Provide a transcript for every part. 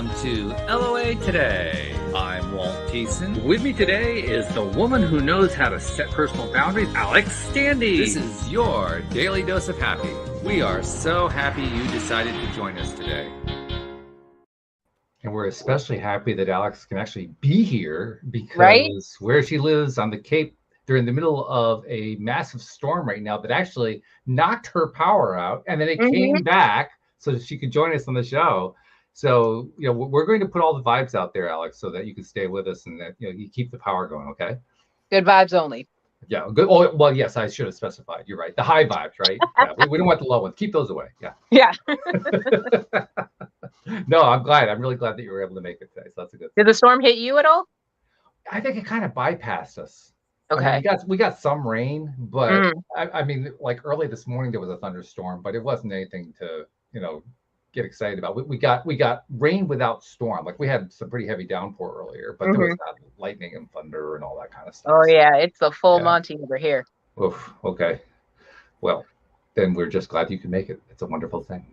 Welcome to LOA Today. I'm Walt Thiessen. With me today is the woman who knows how to set personal boundaries, Alex Standy. This is your daily dose of happy. We are so happy you decided to join us today. And we're especially happy that Alex can actually be here because where she lives on the Cape, they're in the middle of a massive storm right now that actually knocked her power out, and then it came back so that she could join us on the show. So, we're going to put all the vibes out there, Alex, so that you can stay with us and that you keep the power going, okay? Good vibes only. Yeah, good. Oh, well, yes, I should have specified. You're right. The high vibes, right? Yeah, we don't want the low ones. Keep those away. Yeah. Yeah. No, I'm glad. I'm really glad that you were able to make it today. So that's a good thing. Did the storm hit you at all? I think it kind of bypassed us. Okay. I mean, we got some rain, but I mean, like early this morning there was a thunderstorm, but it wasn't anything to get excited about. We got rain without storm. Like we had some pretty heavy downpour earlier, but there was not lightning and thunder and all that kind of stuff. Oh yeah, it's a full Monty over here. Oof. Okay. Well, then we're just glad you can make it. It's a wonderful thing.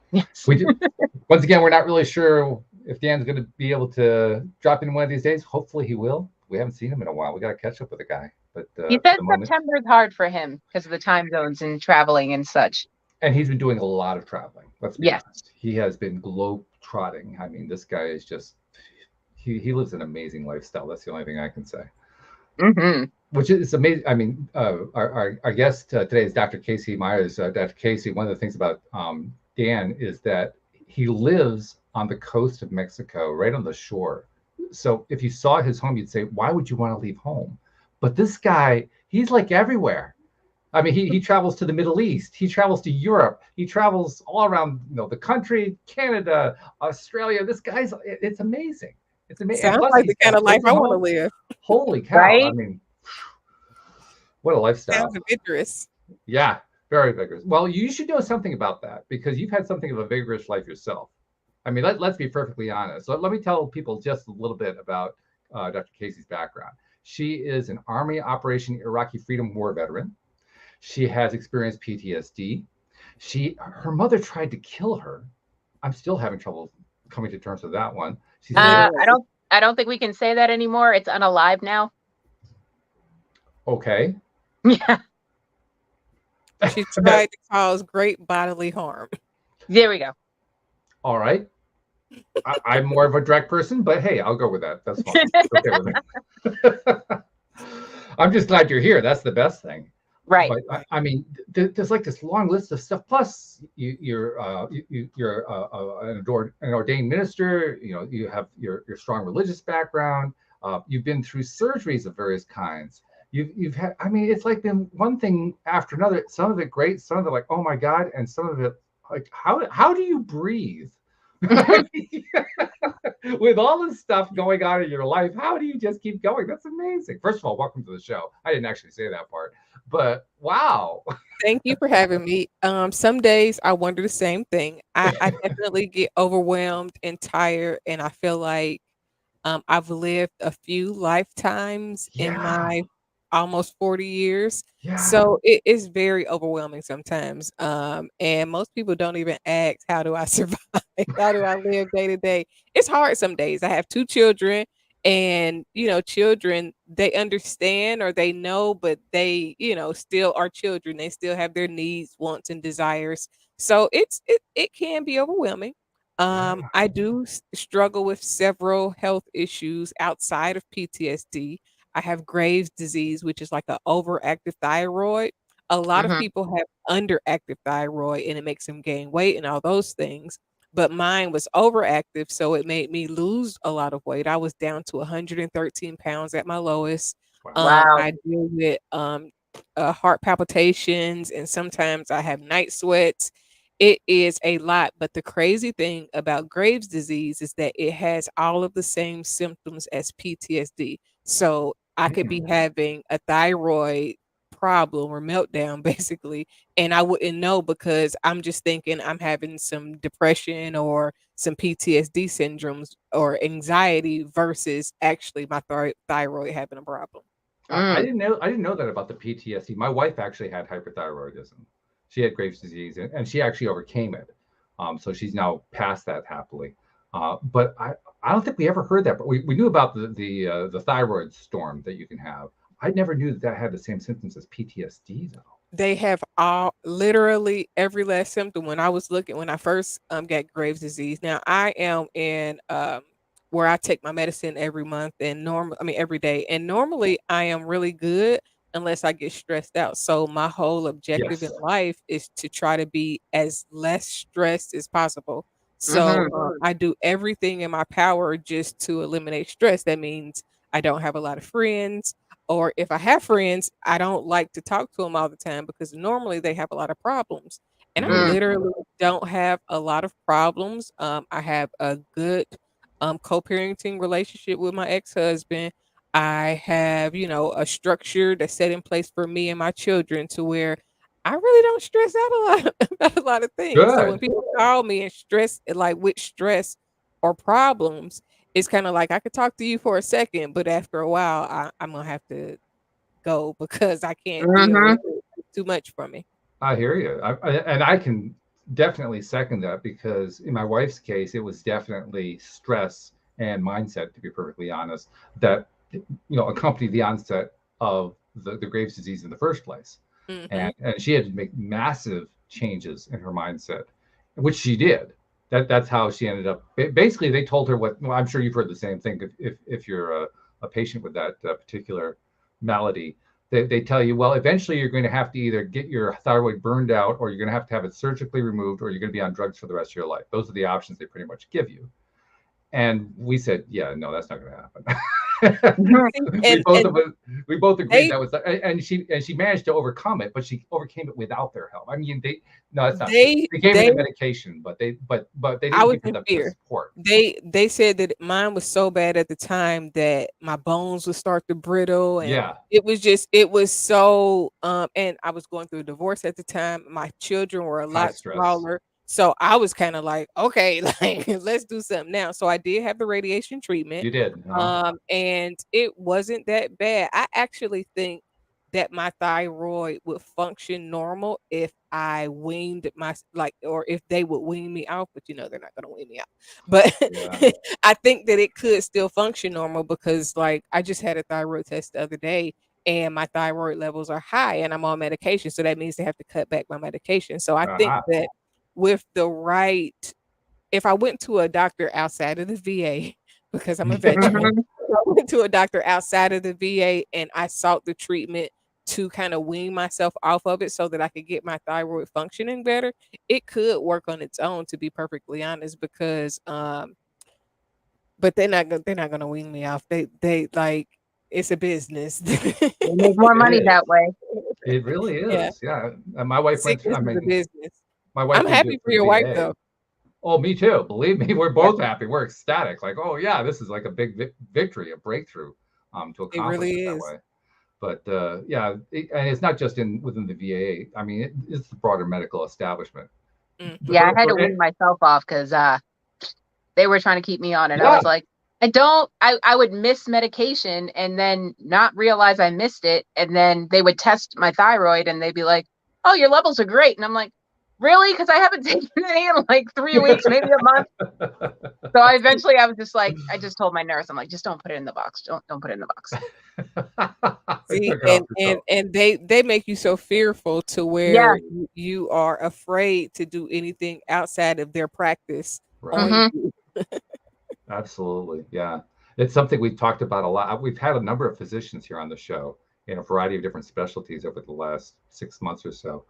Yes. We do. Once again, we're not really sure if Dan's going to be able to drop in one of these days. Hopefully he will. We haven't seen him in a while. We got to catch up with the guy. But he said September is hard for him because of the time zones and traveling and such. And he's been doing a lot of traveling. Let's be honest. He has been globe trotting. I mean, this guy is just, he lives an amazing lifestyle. That's the only thing I can say. Which is amazing. I mean, our guest today is Dr. Kaci Myers. Dr. Kaci, one of the things about Dan is that he lives on the coast of Mexico, right on the shore. So if you saw his home, you'd say, why would you want to leave home? But this guy, he's like everywhere. I mean, he travels to the Middle East. He travels to Europe. He travels all around, the country, Canada, Australia. This guy's, it's amazing. It's amazing. Sounds like the kind of life I want to live. Holy cow. Right? I mean, what a lifestyle. Sounds vigorous. Yeah, very vigorous. Well, you should know something about that because you've had something of a vigorous life yourself. I mean, let's be perfectly honest. So let me tell people just a little bit about Dr. Kaci's background. She is an Army Operation Iraqi Freedom War veteran. She has experienced PTSD. Her mother tried to kill her. I'm still having trouble coming to terms with that one. I don't think we can say that anymore. It's unalive now. Okay. Yeah. She tried to cause great bodily harm. There we go. All right. I'm more of a direct person, but hey, I'll go with that. That's fine. It's okay with me. I'm just glad you're here. That's the best thing. Right. But I mean, there's like this long list of stuff. Plus, you're an ordained minister. You have your strong religious background. You've been through surgeries of various kinds. You've had. I mean, it's like been one thing after another. Some of it great. Some of it like, oh my God, and some of it like, how do you breathe? With all this stuff going on in your life, how do you just keep going? That's amazing. First of all, welcome to the show. I didn't actually say that part, but wow. Thank you for having me. Some days I wonder the same thing. I definitely get overwhelmed and tired, and I feel like I've lived a few lifetimes in my almost 40 years. Yeah. So it is very overwhelming sometimes. And most people don't even ask, how do I survive? How do I live day to day? It's hard some days. I have 2 children, and children, they understand or they know, but they, still are children. They still have their needs, wants, and desires. So it can be overwhelming. I do struggle with several health issues outside of PTSD. I have Graves' disease, which is like an overactive thyroid. A lot of people have underactive thyroid, and it makes them gain weight and all those things. But mine was overactive, so it made me lose a lot of weight. I was down to 113 pounds at my lowest. Wow. I deal with heart palpitations, and sometimes I have night sweats. It is a lot. But the crazy thing about Graves' disease is that it has all of the same symptoms as PTSD. So I could be having a thyroid problem or meltdown basically, and I wouldn't know because I'm just thinking I'm having some depression or some PTSD syndromes or anxiety versus actually my thyroid having a problem. I didn't know that about the PTSD. My wife actually had hyperthyroidism. She had Graves' disease, and she actually overcame it. So she's now past that happily. But I don't think we ever heard that. But we knew about the thyroid storm that you can have. I never knew that had the same symptoms as PTSD though. They have literally every last symptom. When I first got Graves' disease. Now I am in where I take my medicine every month and every day. And normally I am really good unless I get stressed out. So my whole objective in life is to try to be as less stressed as possible. So I do everything in my power just to eliminate stress. That means I don't have a lot of friends. Or if I have friends, I don't like to talk to them all the time because normally they have a lot of problems. And I literally don't have a lot of problems. I have a good co-parenting relationship with my ex-husband. I have, a structure that's set in place for me and my children to where I really don't stress out a lot about a lot of things. So when people call me and stress, like with stress or problems, it's kind of like I could talk to you for a second, but after a while, I'm gonna have to go because I can't deal with it. It's too much for me. I hear you, and I can definitely second that because in my wife's case, it was definitely stress and mindset, to be perfectly honest, that accompanied the onset of the Graves' disease in the first place. And she had to make massive changes in her mindset, which she did. That's how she ended up. Basically, they told her well, I'm sure you've heard the same thing. If you're a patient with that particular malady, they tell you, well, eventually you're going to have to either get your thyroid burned out, or you're going to have it surgically removed, or you're going to be on drugs for the rest of your life. Those are the options they pretty much give you. And we said, yeah, no, that's not going to happen. we both agreed that was, and she managed to overcome it, but she overcame it without their help. I mean, that's not true. They gave her the medication, but they didn't give her the support. They said that mine was so bad at the time that my bones would start to brittle, and it was so and I was going through a divorce at the time. My children were a lot smaller. So I was kind of like, okay, like let's do something now. So I did have the radiation treatment. You did. And it wasn't that bad. I actually think that my thyroid would function normal if I weaned or if they would wean me out, but they're not going to wean me out. But I think that it could still function normal because like I just had a thyroid test the other day and my thyroid levels are high and I'm on medication. So that means they have to cut back my medication. So I think that with the right, if I went to a doctor outside of the VA, because I'm a veteran, I went to a doctor outside of the VA and I sought the treatment to kind of wean myself off of it so that I could get my thyroid functioning better, it could work on its own, to be perfectly honest, because but they're not gonna wean me off. They like it's a business. They make more money that way. It really is. Yeah. My wife went through the business. My wife I'm happy for your wife though. Oh, me too. Believe me, we're both happy. We're ecstatic. Like, oh yeah, this is like a big victory, a breakthrough to accomplish it that way. But and it's not just within the VA. I mean, it's the broader medical establishment. Yeah, I had to wean myself off because they were trying to keep me on it. I was like, I would miss medication and then not realize I missed it. And then they would test my thyroid and they'd be like, oh, your levels are great. And I'm like, really? Because I haven't taken any in like 3 weeks, maybe a month. So I was just like, I just told my nurse, I'm like, just don't put it in the box. Don't put it in the box. See, and they make you so fearful to where you are afraid to do anything outside of their practice. Right. Absolutely. Yeah. It's something we've talked about a lot. We've had a number of physicians here on the show in a variety of different specialties over the last 6 months or so.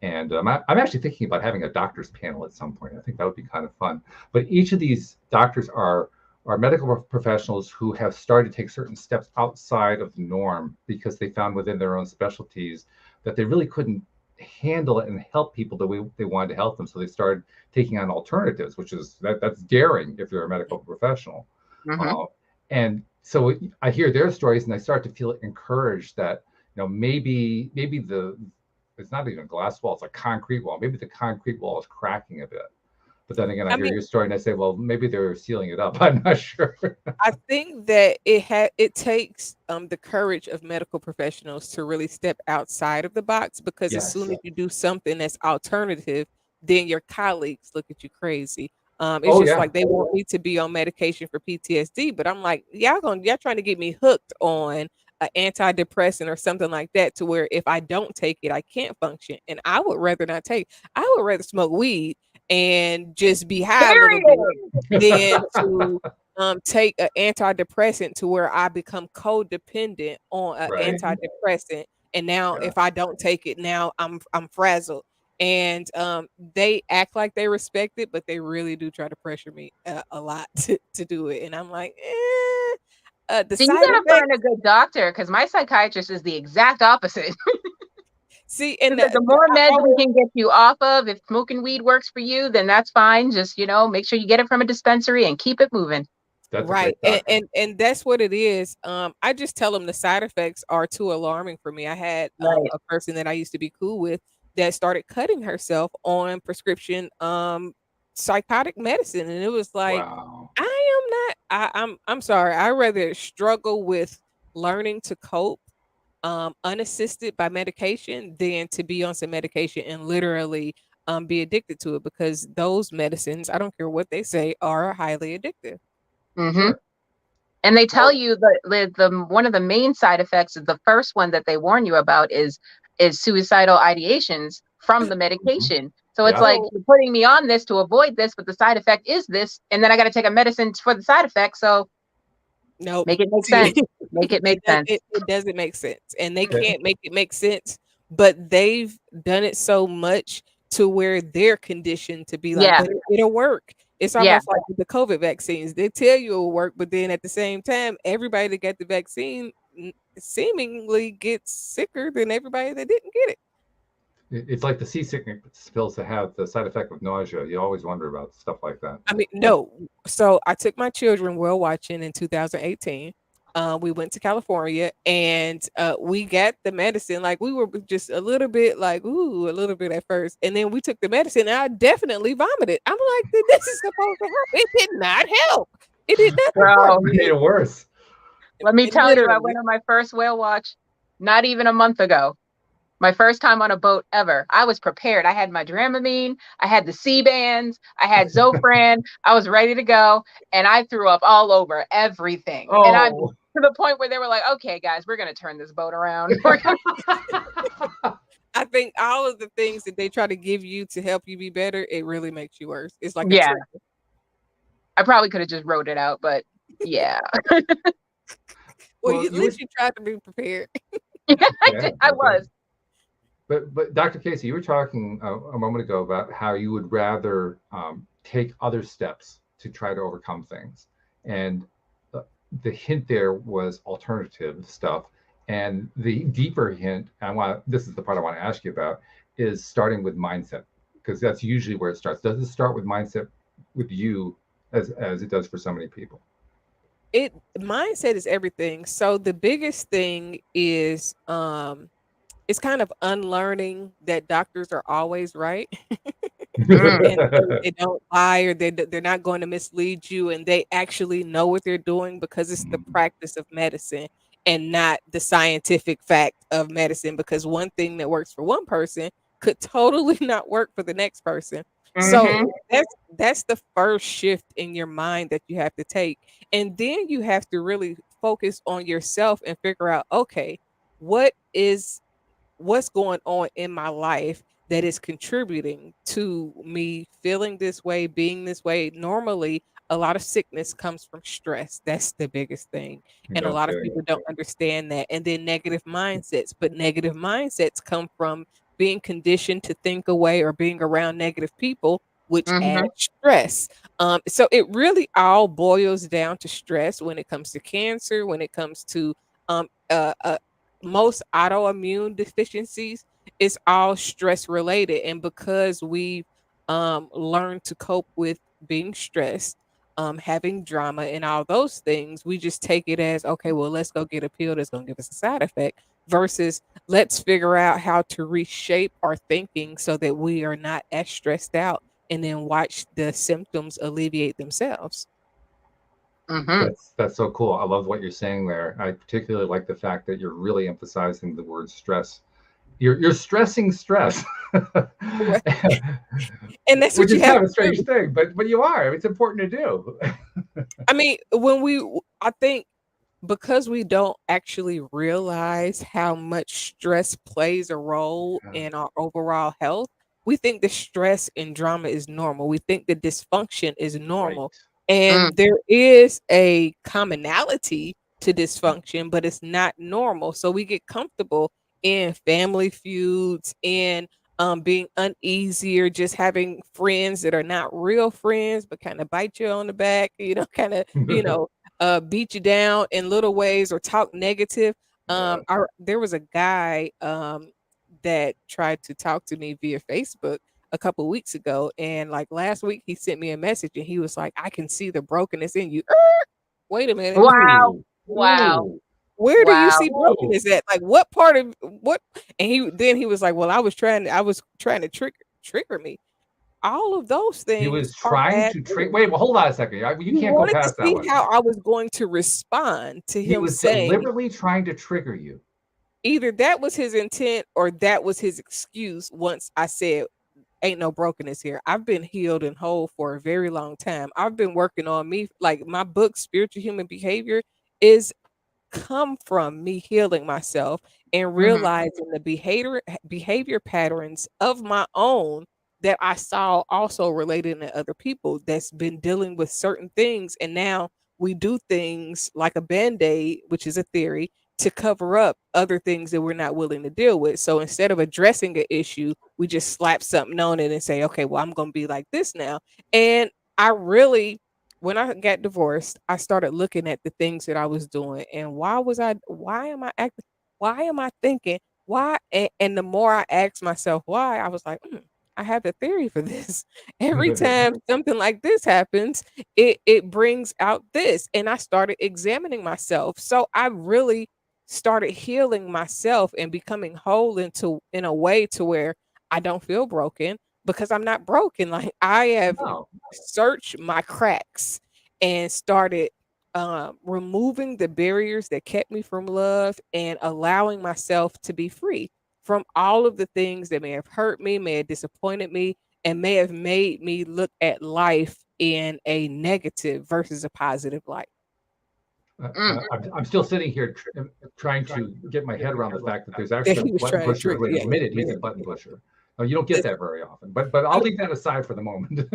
And I'm actually thinking about having a doctor's panel at some point. I think that would be kind of fun. But each of these doctors are medical professionals who have started to take certain steps outside of the norm because they found within their own specialties that they really couldn't handle it and help people the way they wanted to help them. So they started taking on alternatives, which is that's daring if you're a medical professional. And so I hear their stories and I start to feel encouraged that maybe it's not even a glass wall, it's a concrete wall. Maybe the concrete wall is cracking a bit. But then again, I hear your story and I say, well, maybe they're sealing it up. I'm not sure. I think that it takes the courage of medical professionals to really step outside of the box, because as soon as you do something that's alternative, then your colleagues look at you crazy. It's just like they want me to be on medication for PTSD, but I'm like, y'all trying to get me hooked on an antidepressant or something like that to where if I don't take it, I can't function. And I would rather not take. I would rather smoke weed and just be high a little bit than to take an antidepressant to where I become codependent on an antidepressant. And now if I don't take it, now I'm frazzled. And they act like they respect it, but they really do try to pressure me a lot to do it. And I'm like, so you gotta find a good doctor, because my psychiatrist is the exact opposite. See, and the more meds we can get you off of, if smoking weed works for you, then that's fine. Just, make sure you get it from a dispensary and keep it moving. That's right. And that's what it is. I just tell them the side effects are too alarming for me. I had a person that I used to be cool with that started cutting herself on prescription psychotic medicine, and it was like, wow. I'm sorry, I rather struggle with learning to cope unassisted by medication than to be on some medication and literally be addicted to it, because those medicines, I don't care what they say, are highly addictive. Sure. And they tell you the one of the main side effects is the first one that they warn you about is suicidal ideations from the medication. So it's like, you're putting me on this to avoid this, but the side effect is this, and then I got to take a medicine for the side effect. So no, make it make sense. Make it make sense. It doesn't make sense, and they can't make it make sense. But they've done it so much to where they're conditioned to be like, but it'll work. It's almost like with the COVID vaccines. They tell you it'll work, but then at the same time, everybody that got the vaccine seemingly gets sicker than everybody that didn't get it. It's like the seasickness pills that have the side effect of nausea. You always wonder about stuff like that. I mean, no. So I took my children whale watching in 2018. We went to California, and we got the medicine. Like, we were just a little bit like, ooh, a little bit at first. And then we took the medicine, and I definitely vomited. I'm like, this is supposed to help. It did not help. It did not. It made it worse. Let me tell you, I went on my first whale watch not even a month ago. My first time on a boat ever. I was prepared. I had my Dramamine, I had the C-bands, I had Zofran. I was ready to go, and I threw up all over everything. Oh. And I'm to the point where they were like, okay, guys, we're going to turn this boat around. I think all of the things that they try to give you to help you be better, it really makes you worse. It's like a I probably could have just wrote it out, but yeah. Well, at least you tried to be prepared. I was. But Dr. Kaci, you were talking a moment ago about how you would rather take other steps to try to overcome things. And the hint there was alternative stuff. And the deeper hint, this is the part I want to ask you about, is starting with mindset, because that's usually where it starts. Does it start with mindset with you as it does for so many people? Mindset is everything. So the biggest thing is it's kind of unlearning that doctors are always right. And they don't lie, or they're not going to mislead you, and they actually know what they're doing because it's the practice of medicine and not the scientific fact of medicine, because one thing that works for one person could totally not work for the next person. So that's the first shift in your mind that you have to take. And then you have to really focus on yourself and figure out, okay, what's going on in my life that is contributing to me feeling this way, being this way. Normally, a lot of sickness comes from stress. That's the biggest thing. And a lot of people don't understand that. And then negative mindsets. But negative mindsets come from being conditioned to think away or being around negative people, which adds stress. So it really all boils down to stress when it comes to cancer, when it comes to most autoimmune deficiencies. It's all stress related. And because we've learned to cope with being stressed, having drama and all those things, we just take it as, okay, well, let's go get a pill that's going to give us a side effect, versus let's figure out how to reshape our thinking so that we are not as stressed out, and then watch the symptoms alleviate themselves. That's so cool. I love what you're saying there. I particularly like the fact that you're really emphasizing the word stress. You're stressing stress. Right. And that's which what is you have kind of a to strange do. thing, but you are. It's important to do. I mean, I think because we don't actually realize how much stress plays a role in our overall health, we think the stress and drama is normal. We think the dysfunction is normal. Right. And there is a commonality to dysfunction, but it's not normal. So we get comfortable in family feuds, in being uneasy, or just having friends that are not real friends, but kind of bite you on the back, kind of, beat you down in little ways or talk negative. There was a guy that tried to talk to me via Facebook a couple weeks ago, and like last week he sent me a message and he was like, "I can see the brokenness in you." Wait a minute. Wow. Ooh. Wow. Ooh. Where do you see Wow. brokenness at? Like what part of what? And he was like, "Well, I was trying to trigger me." All of those He things was are trying bad to things. wait, well, hold on a second. You He can't go wanted to past that see one. how I was going to respond to He him was saying deliberately trying to trigger you. either that was his intent or that was his excuse once I said, ain't no brokenness here. I've been healed and whole for a very long time. I've been working on me. Like my book, Spiritual Human Behavior, is come from me healing myself and realizing the behavior patterns of my own that I saw also related to other people that's been dealing with certain things. And now we do things like a band-aid, which is a theory, to cover up other things that we're not willing to deal with. So instead of addressing an issue, we just slap something on it and say, okay, well, I'm going to be like this now. And I really, when I got divorced, I started looking at the things that I was doing and why am I acting, why am I thinking, why? And the more I asked myself why, I was like, I have a theory for this. Every time something like this happens, it brings out this. And I started examining myself. So I really started healing myself and becoming whole in a way to where I don't feel broken because I'm not broken. Like I have No. searched my cracks and started removing the barriers that kept me from love and allowing myself to be free from all of the things that may have hurt me, may have disappointed me, and may have made me look at life in a negative versus a positive light. I'm still sitting here trying to get my head around the fact that there's Yeah, actually he a was button trying to pusher trigger. who Yeah. admitted he's a button pusher. No, you don't get that very often, but I'll leave that aside for the moment.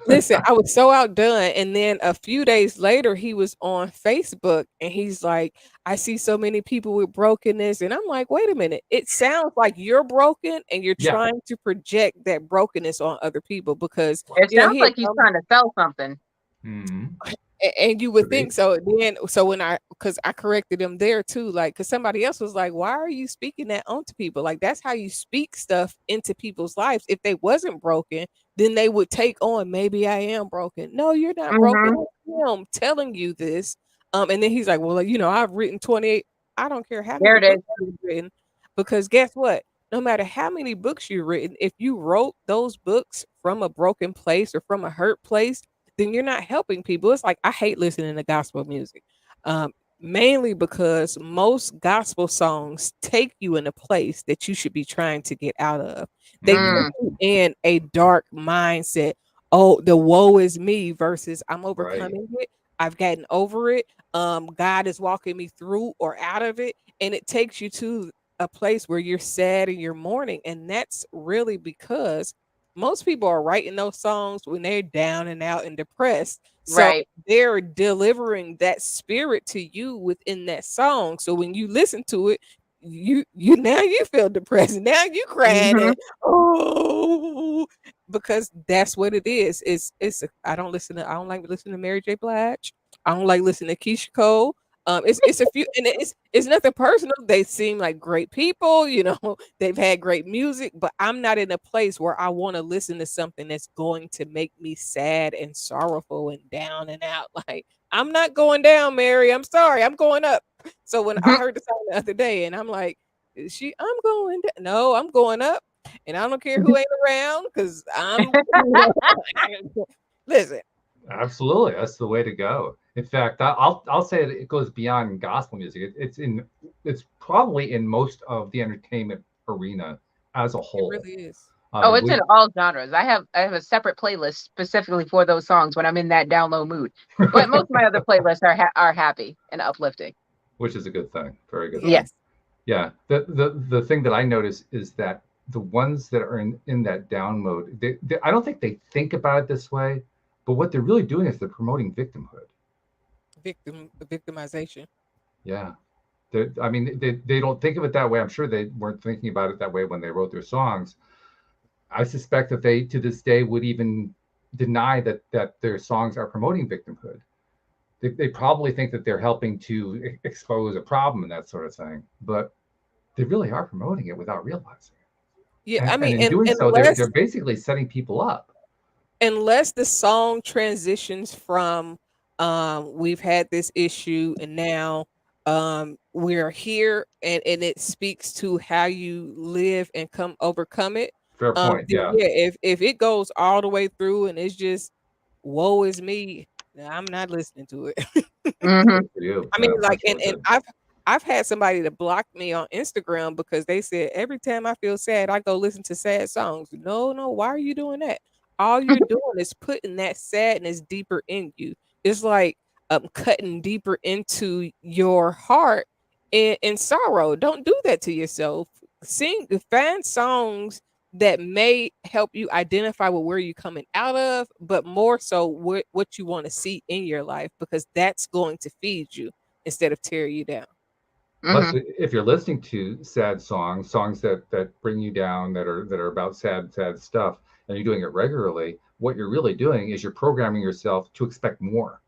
Listen, I was so outdone. And then a few days later, he was on Facebook and he's like, I see so many people with brokenness. And I'm like, wait a minute. It sounds like you're broken and you're Yeah. trying to project that brokenness on other people because, It sounds he like he's trying to sell something. and you would Could be. think so. Then, so because I corrected him there too, like, because somebody else was like, why are you speaking that onto people? Like, that's how you speak stuff into people's lives. If they wasn't broken, then they would take on, maybe I am broken. No, you're not broken. I'm telling you this. And then he's like, well, I've written 28. I don't care how many books you've written, because guess what? No matter how many books you've written, if you wrote those books from a broken place or from a hurt place, then you're not helping people. It's like I hate listening to gospel music, mainly because most gospel songs take you in a place that you should be trying to get out of. They put you in a dark mindset. Oh, the woe is me versus I'm overcoming it. I've gotten over it. God is walking me through or out of it. And it takes you to a place where you're sad and you're mourning. And that's really because most people are writing those songs when they're down and out and depressed. So they're delivering that spirit to you within that song. So when you listen to it, you now you feel depressed. Now you crying and because that's what it is. I don't like listening to Mary J. Blige. I don't like listening to Keisha Cole. It's a few, and it's nothing personal. They seem like great people, they've had great music, but I'm not in a place where I want to listen to something that's going to make me sad and sorrowful and down and out. Like, I'm not going down, Mary. I'm sorry, I'm going up. So when I heard the song the other day, and I'm like, I'm going down. No, I'm going up, and I don't care who ain't around because I'm listen. Absolutely, that's the way to go. In fact, I'll say that it goes beyond gospel music. It's probably in most of the entertainment arena as a whole. It really is. It's in all genres. I have a separate playlist specifically for those songs when I'm in that down low mood. But most of my other playlists are happy and uplifting, which is a good thing. Very good. Yes. Thing. Yeah. The thing that I notice is that the ones that are in that down mode, I don't think they think about it this way, but what they're really doing is they're promoting victimhood. Victimization. Yeah. I mean, they don't think of it that way. I'm sure they weren't thinking about it that way when they wrote their songs. I suspect that they, to this day, would even deny that their songs are promoting victimhood. They probably think that they're helping to expose a problem and that sort of thing, but they really are promoting it without realizing it. Yeah, and in doing so, they're basically setting people up. Unless the song transitions from we've had this issue and now we're here, and it speaks to how you live and overcome it. Fair point. Yeah. If it goes all the way through and it's just woe is me, I'm not listening to it. I mean, like, and I've had somebody to block me on Instagram because they said every time I feel sad, I go listen to sad songs. No, why are you doing that? All you're doing is putting that sadness deeper in you. It's like cutting deeper into your heart in sorrow. Don't do that to yourself. Find songs that may help you identify with where you're coming out of, but more so what you want to see in your life, because that's going to feed you instead of tear you down. Plus, if you're listening to sad songs that bring you down, that are about sad stuff, and you're doing it regularly, what you're really doing is you're programming yourself to expect more.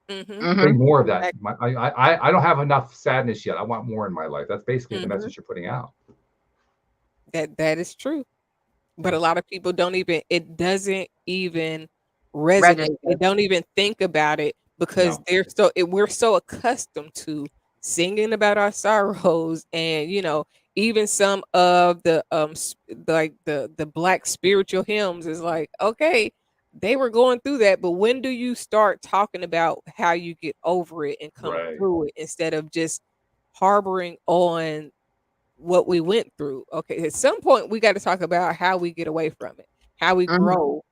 Bring more of that. I don't have enough sadness yet. I want more in my life. That's basically the message you're putting out. That is true. But a lot of people it doesn't even resonate. They don't even think about it because we're so accustomed to singing about our sorrows, and even some of the like the Black spiritual hymns is like, okay, they were going through that, but when do you start talking about how you get over it and come through it instead of just harboring on what we went through? Okay, at some point we got to talk about how we get away from it, how we grow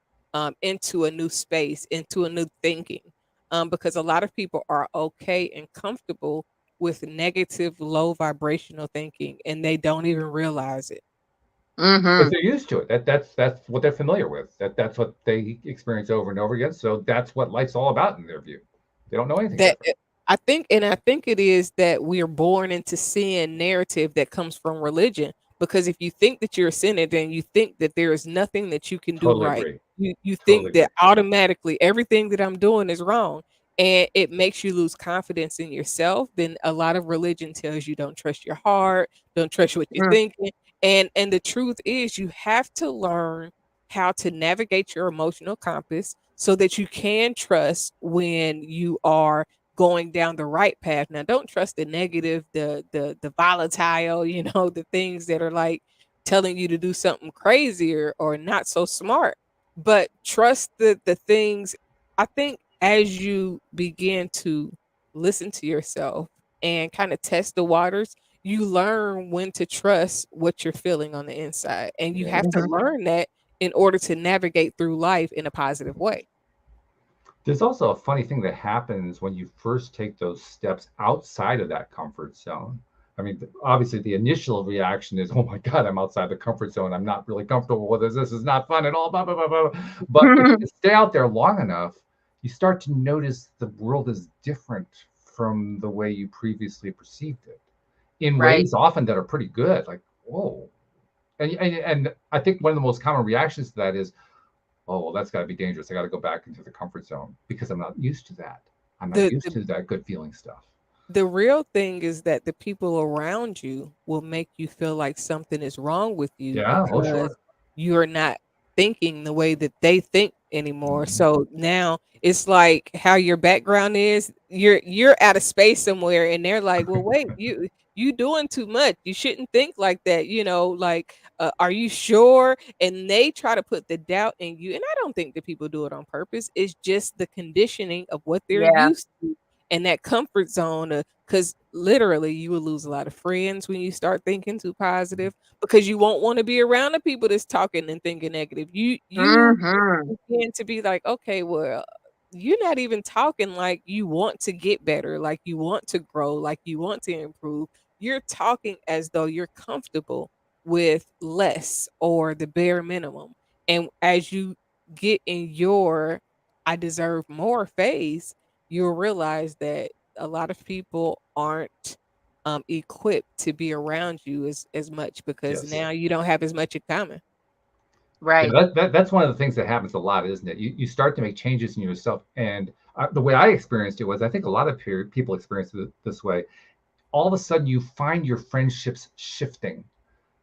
into a new space, into a new thinking, because a lot of people are okay and comfortable with negative, low vibrational thinking, and they don't even realize it. But they're used to it. That's what they're familiar with. That's what they experience over and over again. So that's what life's all about in their view. They don't know anything different. I think it is that we are born into sin narrative that comes from religion. Because if you think that you're a sinner, then you think that there is nothing that you can do right. You think that automatically everything that I'm doing is wrong, and it makes you lose confidence in yourself. Then a lot of religion tells you don't trust your heart, don't trust what you're thinking. And the truth is, you have to learn how to navigate your emotional compass so that you can trust when you are going down the right path. Now, don't trust the negative, the volatile, the things that are like telling you to do something crazy or not so smart. But trust the things. I think as you begin to listen to yourself and kind of test the waters, you learn when to trust what you're feeling on the inside. And you have to learn that in order to navigate through life in a positive way. There's also a funny thing that happens when you first take those steps outside of that comfort zone. I mean, obviously the initial reaction is, oh my God, I'm outside the comfort zone. I'm not really comfortable with this. This is not fun at all, blah, blah, blah, blah. But if you stay out there long enough, you start to notice the world is different from the way you previously perceived it, in ways often that are pretty good. Like, whoa. And I think one of the most common reactions to that is, oh, well, that's got to be dangerous. I got to go back into the comfort zone because I'm not used to that. I'm not used to that good feeling stuff. The real thing is that the people around you will make you feel like something is wrong with you because you're not thinking the way that they think anymore. So now it's like how your background is. You're out of space somewhere, and they're like, "Well, wait, you doing too much. You shouldn't think like that." Are you sure? And they try to put the doubt in you. And I don't think that people do it on purpose. It's just the conditioning of what they're used to. And that comfort zone of because literally you will lose a lot of friends when you start thinking too positive, because you won't want to be around the people that's talking and thinking negative. You begin to be like, okay, well, you're not even talking like you want to get better, like you want to grow, like you want to improve. You're talking as though you're comfortable with less or the bare minimum. And as you get in your I deserve more phase, you'll realize that a lot of people aren't equipped to be around you as much, because now you don't have as much in common. Right. Yeah, that's one of the things that happens a lot, isn't it? You start to make changes in yourself. And the way I experienced it was, I think a lot of people experience it this way. All of a sudden, you find your friendships shifting.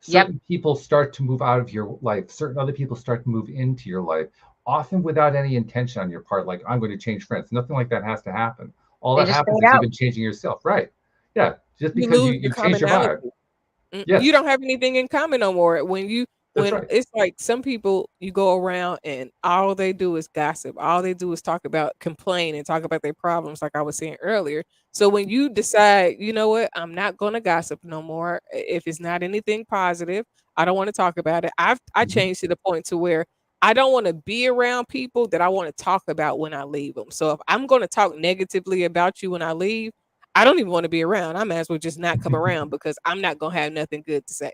Certain people start to move out of your life. Certain other people start to move into your life, often without any intention on your part. Like, I'm going to change friends. Nothing like that has to happen. All that happens is you've been changing yourself. Right. Yeah. Just because you change your vibe. Yes. You don't have anything in common no more. When it's like some people, you go around and all they do is gossip. All they do is talk about, complain and talk about their problems, like I was saying earlier. So when you decide, you know what, I'm not going to gossip no more. If it's not anything positive, I don't want to talk about it. I changed to the point to where I don't want to be around people that I want to talk about when I leave them. So if I'm going to talk negatively about you when I leave, I don't even want to be around. I might as well just not come around, because I'm not going to have nothing good to say.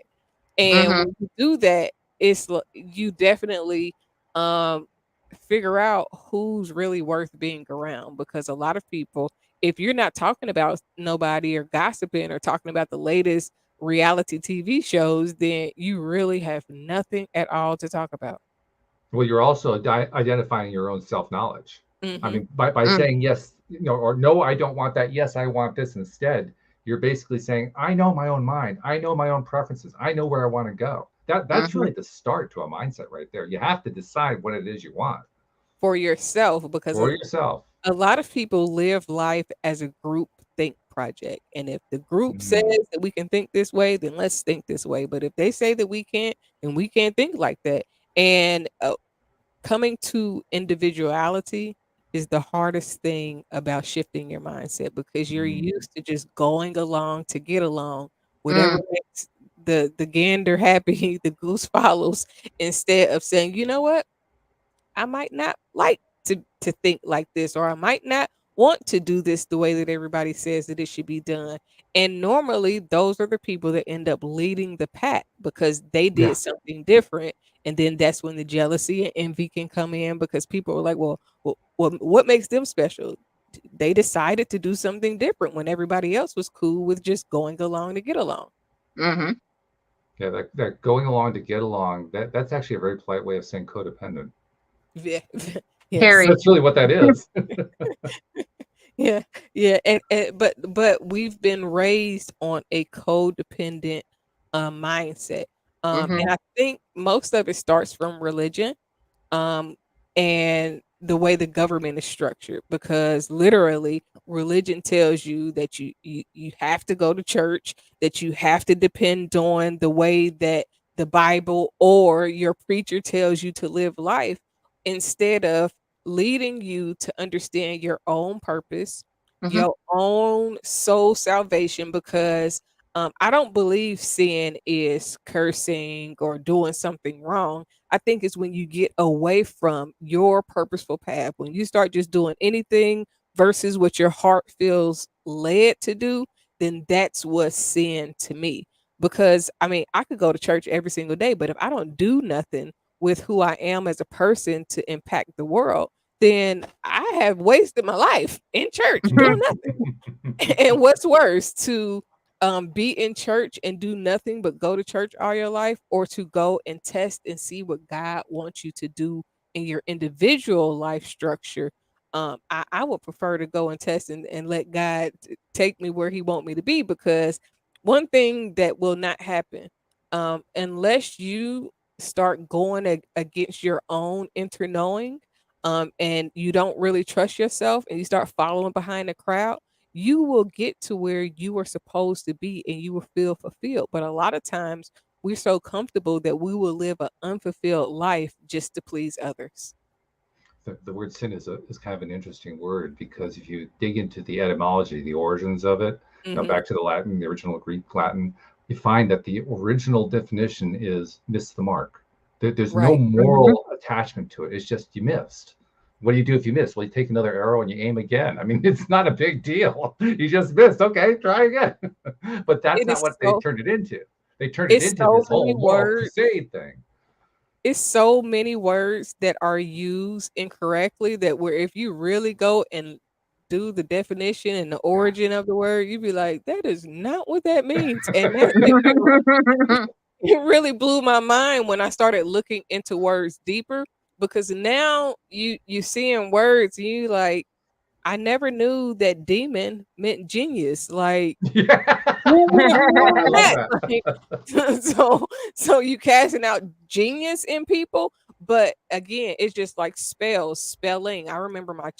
And when you do that, it's you definitely figure out who's really worth being around, because a lot of people, if you're not talking about nobody or gossiping or talking about the latest reality TV shows, then you really have nothing at all to talk about. Well, you're also identifying your own self-knowledge. I mean, by saying yes, or no, I don't want that. Yes, I want this instead. You're basically saying, I know my own mind. I know my own preferences. I know where I want to go. That's really the start to a mindset right there. You have to decide what it is you want for yourself, because a lot of people live life as a group think project. And if the group says that we can think this way, then let's think this way. But if they say that we can't, then we can't think like that. And coming to individuality is the hardest thing about shifting your mindset, because you're used to just going along to get along. Whatever makes the gander happy, the goose follows, instead of saying, you know what, I might not like to think like this, or I might not want to do this the way that everybody says that it should be done. And normally those are the people that end up leading the pack, because they did something different. And then that's when the jealousy and envy can come in, because people are like, well, what makes them special? They decided to do something different when everybody else was cool with just going along to get along. Yeah, that going along to get along, that's actually a very polite way of saying codependent. Yeah. Yes. That's really what that is. Yeah. And but we've been raised on a codependent mindset. And I think most of it starts from religion. And the way the government is structured, because literally religion tells you that you have to go to church, that you have to depend on the way that the Bible or your preacher tells you to live life, instead of leading you to understand your own purpose, your own soul salvation. Because I don't believe sin is cursing or doing something wrong. I think it's when you get away from your purposeful path, when you start just doing anything versus what your heart feels led to do, then that's what's sin to me. Because I mean, I could go to church every single day, but if I don't do nothing with who I am as a person to impact the world, then I have wasted my life in church doing nothing. And what's worse, to be in church and do nothing but go to church all your life, or to go and test and see what God wants you to do in your individual life structure. I would prefer to go and test and let God take me where he want me to be, because one thing that will not happen, unless you start going against your own inner knowing, and you don't really trust yourself and you start following behind the crowd, you will get to where you are supposed to be and you will feel fulfilled. But a lot of times we're so comfortable that we will live an unfulfilled life just to please others. The word sin is kind of an interesting word, because if you dig into the etymology, the origins of it, Now back to the Latin, the original Greek Latin, you find that the original definition is miss the mark. There's no moral attachment to it. It's just you missed. What do you do if you miss? Well, you take another arrow and you aim again. I mean, it's not a big deal. You just missed. Okay, try again. But that's not what they turned it into. They turned it into this whole moral crusade thing. It's so many words that are used incorrectly that where if you really go and do the definition and the origin of the word, you'd be like, that is not what that means. And it really blew my mind when I started looking into words deeper, because now you seeing words and you like, I never knew that demon meant genius. Like, so you casting out genius in people, but again, it's just like spelling. I remember my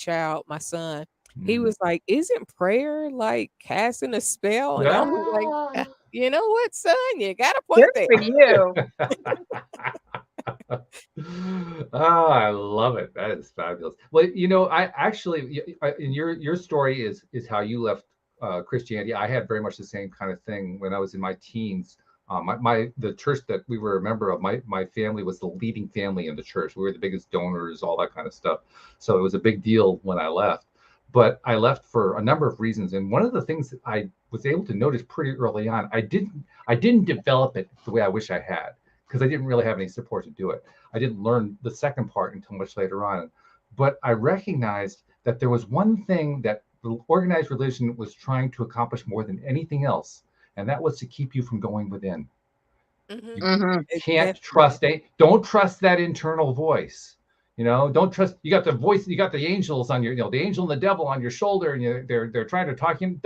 son, he was like, isn't prayer like casting a spell? And I was like, you know what, son, you got a point there. For you. Oh, I love it. That is fabulous. Well, you know, I actually, in your story is how you left Christianity. I had very much the same kind of thing when I was in my teens. The church that we were a member of, my family was the leading family in the church. We were the biggest donors, all that kind of stuff. So it was a big deal when I left. But I left for a number of reasons, and one of the things that I was able to notice pretty early on, I didn't develop it the way I wish I had, because I didn't really have any support to do it. I didn't learn the second part until much later on. But I recognized that there was one thing that the organized religion was trying to accomplish more than anything else, and that was to keep you from going within. You can't trust don't trust that internal voice. You know, don't trust. You got the voice. You got the angels on your, the angel and the devil on your shoulder, and they're trying to talk you.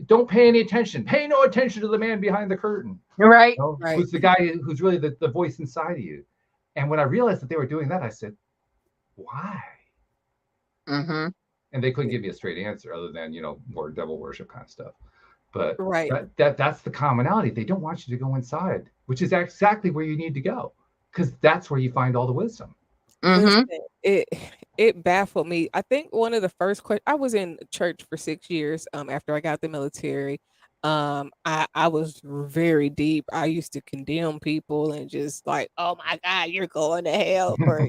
Don't pay any attention. Pay no attention to the man behind the curtain. Right. Who's the guy who's really the voice inside of you. And when I realized that they were doing that, I said, why? And they couldn't give me a straight answer other than, more devil worship kind of stuff. But that's the commonality. They don't want you to go inside, which is exactly where you need to go, because that's where you find all the wisdom. Listen, it baffled me. I think one of the first questions, I was in church for 6 years after I got the military. I was very deep. I used to condemn people and just like, oh my God, you're going to hell for,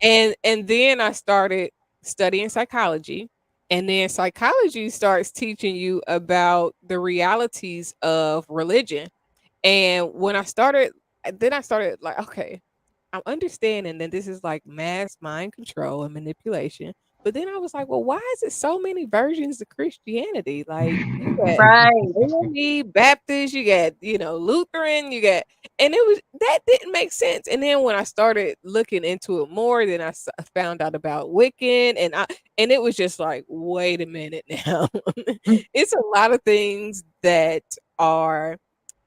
and then I started studying psychology, and then psychology starts teaching you about the realities of religion. And when I started like, okay, I'm understanding that this is like mass mind control and manipulation. But then I was like, well, why is it so many versions of Christianity? Like, you got AME, Baptist, you got, Lutheran, you got, and that didn't make sense. And then when I started looking into it more, then I found out about Wiccan, and it was just like, wait a minute now. It's a lot of things that are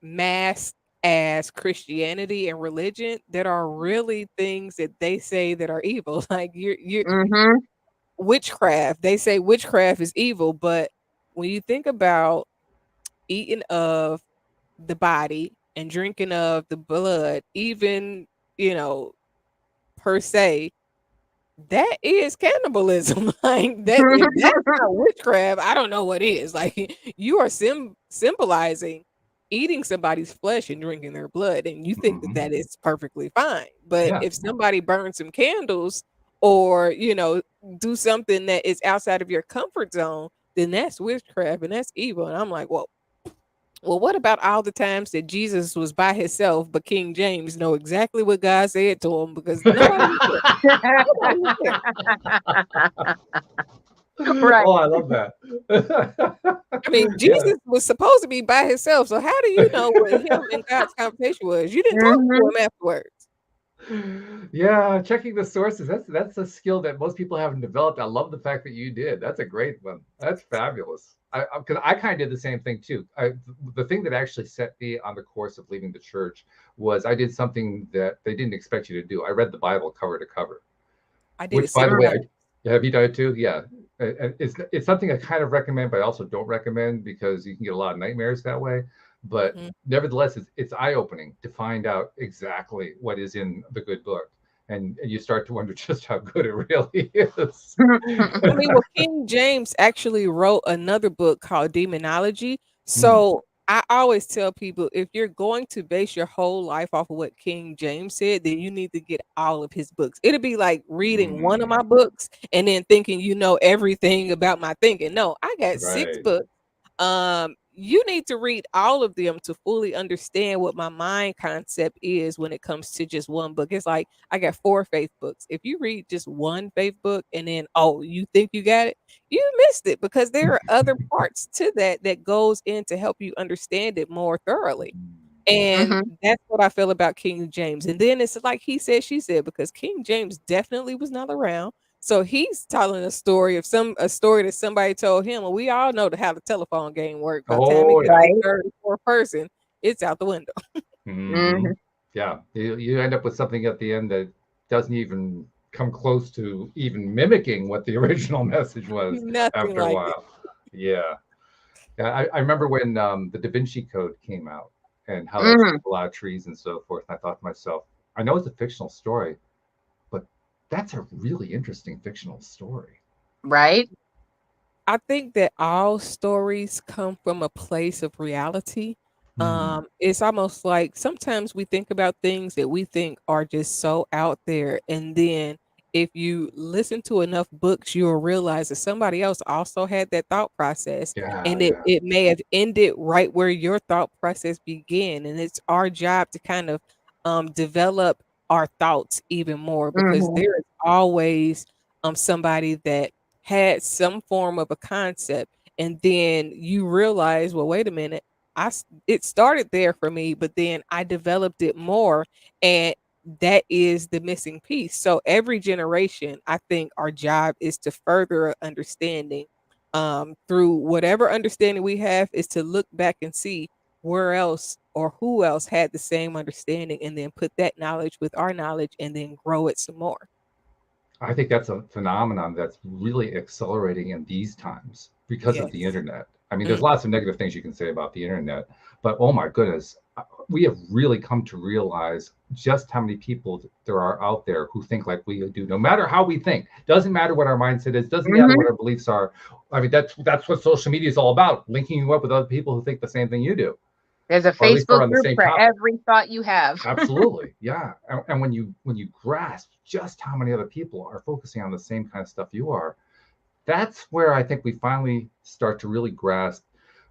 masked as Christianity and religion that are really things that they say that are evil. Like you're witchcraft. They say witchcraft is evil, but when you think about eating of the body and drinking of the blood, even per se, that is cannibalism. Like that, if that's not witchcraft, I don't know what is. Like you are symbolizing eating somebody's flesh and drinking their blood, and you think that is perfectly fine. But if somebody burns some candles or do something that is outside of your comfort zone, then that's witchcraft and that's evil. And I'm like, well, what about all the times that Jesus was by himself, but King James know exactly what God said to him, because nobody Right. Oh, I love that. I mean, Jesus was supposed to be by himself. So how do you know what him and God's conversation was? You didn't talk to him afterwards. Yeah, checking the sources. That's a skill that most people haven't developed. I love the fact that you did. That's a great one. That's fabulous. Because I kind of did the same thing too. The thing that actually set me on the course of leaving the church was I did something that they didn't expect you to do. I read the Bible cover to cover. I did. Which, by the way, have you done it too? Yeah. It's something I kind of recommend, but I also don't recommend, because you can get a lot of nightmares that way. But nevertheless, it's eye-opening to find out exactly what is in the good book. and you start to wonder just how good it really is. I mean, well, King James actually wrote another book called Demonology. Mm, So I always tell people, if you're going to base your whole life off of what King James said, then you need to get all of his books. It'll be like reading one of mm, my books and then thinking you know everything about my thinking. No, I got 6 right. books. You need to read all of them to fully understand what my mind concept is when it comes to just one book. It's like I got 4 faith books. If you read just one faith book and then you think you got it, you missed it, because there are other parts to that that goes in to help you understand it more thoroughly. And Mhm. that's what I feel about King James. And then it's like he said, she said, because King James definitely was not around. So he's telling a story that somebody told him. And we all know how the telephone game worked. By the time it Oh gets yeah. to the Right. third or fourth person, it's out the window. Hmm. Mhm. Yeah. You end up with something at the end that doesn't even come close to even mimicking what the original message was Nothing after a like it. while. Yeah. Yeah. I remember when the Da Vinci Code came out and how that Mm. saved a lot of trees and so forth. And I thought to myself, I know it's a fictional story, but that's a really interesting fictional story. Right. I think that all stories come from a place of reality. Hmm. It's almost like sometimes we think about things that we think are just so out there, and then if you listen to enough books, you'll realize that somebody else also had that thought process, Yeah. and it Yeah. it may have ended right where your thought process began. And it's our job to kind of develop our thoughts even more, because Mhm. there is always somebody that had some form of a concept, and then you realize, well, wait a minute, it started there for me, but then I developed it more, and that is the missing piece. So every generation, I think our job is to further a understanding, through whatever understanding we have, is to look back and see where else or who else had the same understanding, and then put that knowledge with our knowledge and then grow it some more. I think that's a phenomenon that's really accelerating in these times because of the Yes. internet. I mean, there's Mm. lots of negative things you can say about the internet, but oh my goodness, we have really come to realize just how many people there are out there who think like we do. No matter how we think, doesn't matter what our mindset is, doesn't matter Mhm. what our beliefs are. I mean, that's what social media is all about: linking you up with other people who think the same thing you do, There's a or at least are Facebook on the group same for topic. every thought you have. Absolutely, yeah. And when you grasp just how many other people are focusing on the same kind of stuff you are, that's where I think we finally start to really grasp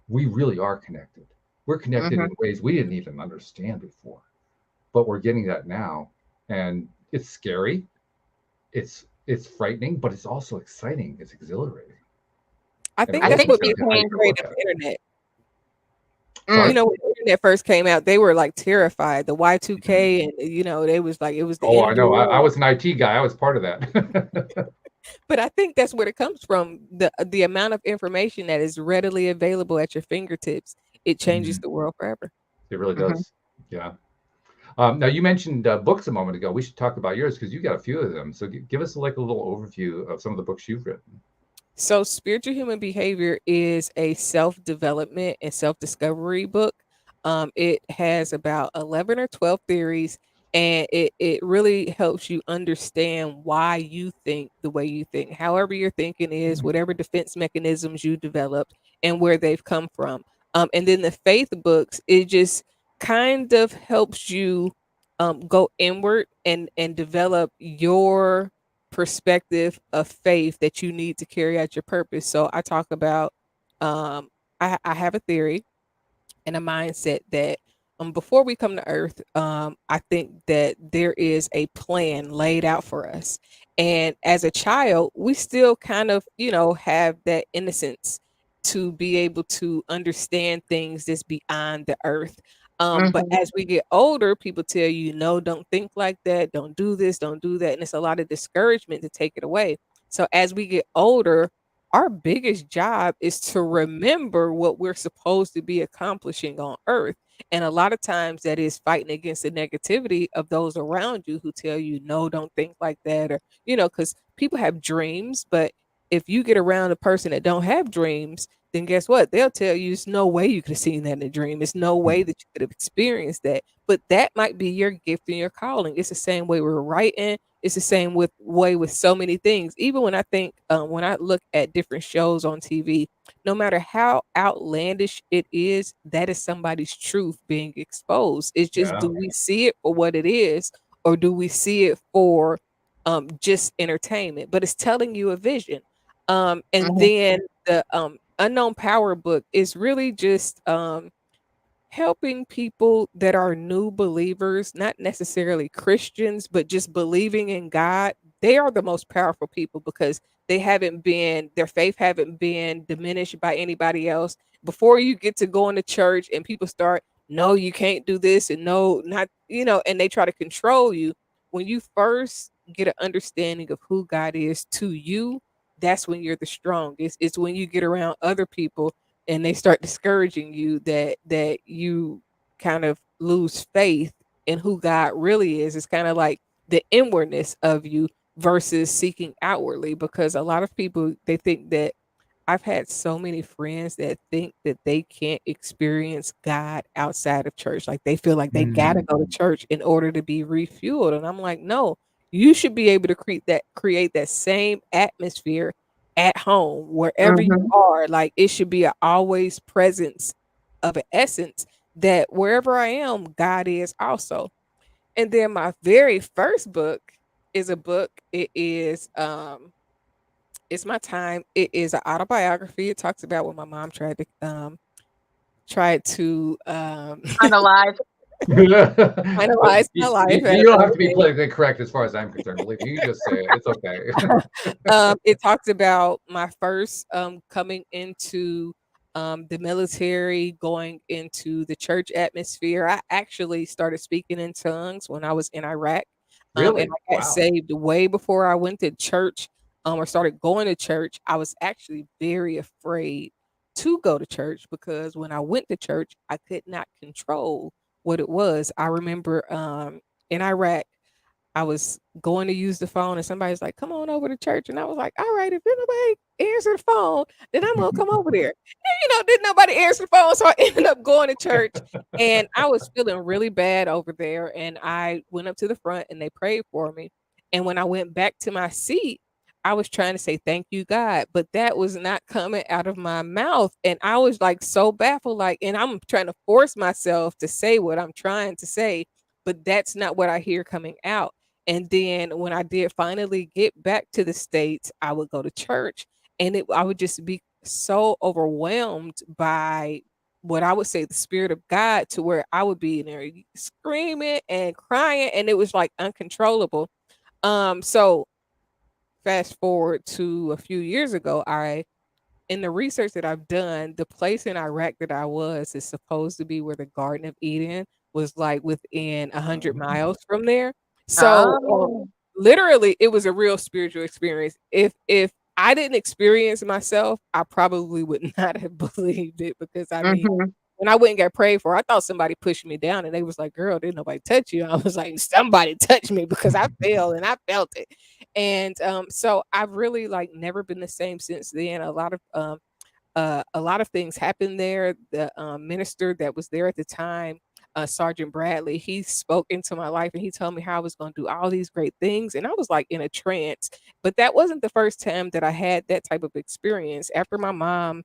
we really are connected. We're connected Mhm. in ways we didn't even understand before, but we're getting that now, and it's scary. It's frightening, but it's also exciting. It's exhilarating, I and it think I really that's think comes what down to how became you people. can great look of at it. the internet. You Mm. Sorry. know, when the internet first came out, they were like terrified. The Mhm. Y2K, and they was like it was the Oh, end I of the know. I world. was an IT guy. I was part of that. But I think that's where it comes from. The amount of information that is readily available at your fingertips, it changes Mhm. the world forever. It really Mhm. does. Yeah. Now you mentioned books a moment ago. We should talk about yours because you got a few of them. So give us like a little overview of some of the books you've written. So, Spiritual Human Behavior is a self development and self discovery book. It has about 11 or 12 theories, and it really helps you understand why you think the way you think, however your thinking is, Mhm. whatever defense mechanisms you developed, and where they've come from. And then the faith books, it just kind of helps you go inward and develop your perspective of faith that you need to carry out your purpose. So I talk about um I have a theory and a mindset that before we come to earth, I think that there is a plan laid out for us. And as a child, we still kind of, have that innocence to be able to understand things that's beyond the earth. But Mhm. as we get older, people tell you, no, don't think like that, don't do this, don't do that. And it's a lot of discouragement to take it away. So as we get older, our biggest job is to remember what we're supposed to be accomplishing on earth. And a lot of times that is fighting against the negativity of those around you who tell you, no, don't think like that. Or, because people have dreams, but if you get around a person that don't have dreams, then guess what? They'll tell you it's no way you could have seen that in a dream. It's no way that you could have experienced that. But that might be your gift and your calling. It's the same way we're writing. It's the same way with so many things. Even when I think, when I look at different shows on TV, no matter how outlandish it is, that is somebody's truth being exposed. It's just, do we see it for what it is, or do we see it for just entertainment? But it's telling you a vision. And then the Unknown Power book is really just helping people that are new believers, not necessarily Christians, but just believing in God. They are the most powerful people because their faith haven't been diminished by anybody else. Before you get to going to church and people start, no, you can't do this, and no, not, and they try to control you. When you first get an understanding of who God is to you, that's when you're the strongest. It's when you get around other people and they start discouraging you that you kind of lose faith in who God really is. It's kind of like the inwardness of you versus seeking outwardly, because a lot of people, they think that, I've had so many friends that think that they can't experience God outside of church. Like they feel like they gotta go to church in order to be refueled. And I'm like, no, you should be able to create that same atmosphere at home, wherever you are. Like it should be an always presence of an essence that wherever I am, God is also. And then my very first book is a book. It is It's My Time. It is an autobiography. It talks about when my mom tried to Unalive. Finalize my life. You don't have to be politically correct as far as I'm concerned. Believe me, you just say it. It's okay. It talks about my first coming into the military, going into the church atmosphere. I actually started speaking in tongues when I was in Iraq. Really? And I got saved way before I went to church, or started going to church. I was actually very afraid to go to church because when I went to church, I could not control what it was. I remember in Iraq, I was going to use the phone and somebody's like, come on over to church. And I was like, all right, if nobody answer the phone, then I'm gonna come over there. And, didn't nobody answer the phone. So I ended up going to church and I was feeling really bad over there. And I went up to the front and they prayed for me. And when I went back to my seat, I was trying to say, thank you, God, but that was not coming out of my mouth. And I was like so baffled, and I'm trying to force myself to say what I'm trying to say, but that's not what I hear coming out. And then when I did finally get back to the States, I would go to church and I would just be so overwhelmed by what I would say the Spirit of God, to where I would be in there screaming and crying, and it was like uncontrollable. So fast forward to a few years ago, in the research that I've done, the place in Iraq that I was is supposed to be where the Garden of Eden was, like within 100 miles from there. So literally, it was a real spiritual experience. If I didn't experience myself, I probably would not have believed it, because I mean, when I went and got prayed for, I thought somebody pushed me down and they was like, girl, didn't nobody touch you? I was like, somebody touched me, because I fell and I felt it. And so I've really never been the same since then. A lot of things happened there. The minister that was there at the time, Sergeant Bradley, he spoke into my life and he told me how I was going to do all these great things. And I was like in a trance. But that wasn't the first time that I had that type of experience. After my mom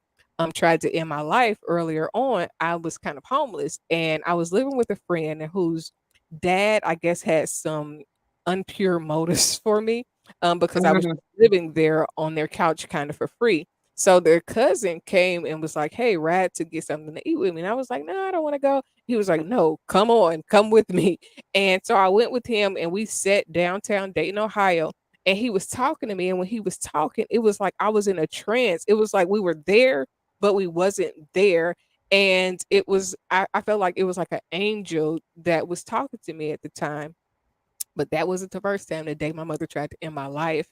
tried to end my life earlier on, I was kind of homeless and I was living with a friend whose dad, I guess, had some unpure motives for me, because I was living there on their couch kind of for free. So their cousin came and was like, hey, Rad, to get something to eat with me. And I was like, no, I don't want to go. He was like, no, come on, come with me. And so I went with him and we sat downtown Dayton, Ohio. And he was talking to me. And when he was talking, it was like I was in a trance. It was like we were there, but we wasn't there. And I felt like it was like an angel that was talking to me at the time. But that wasn't the first time. The day my mother tried to end my life,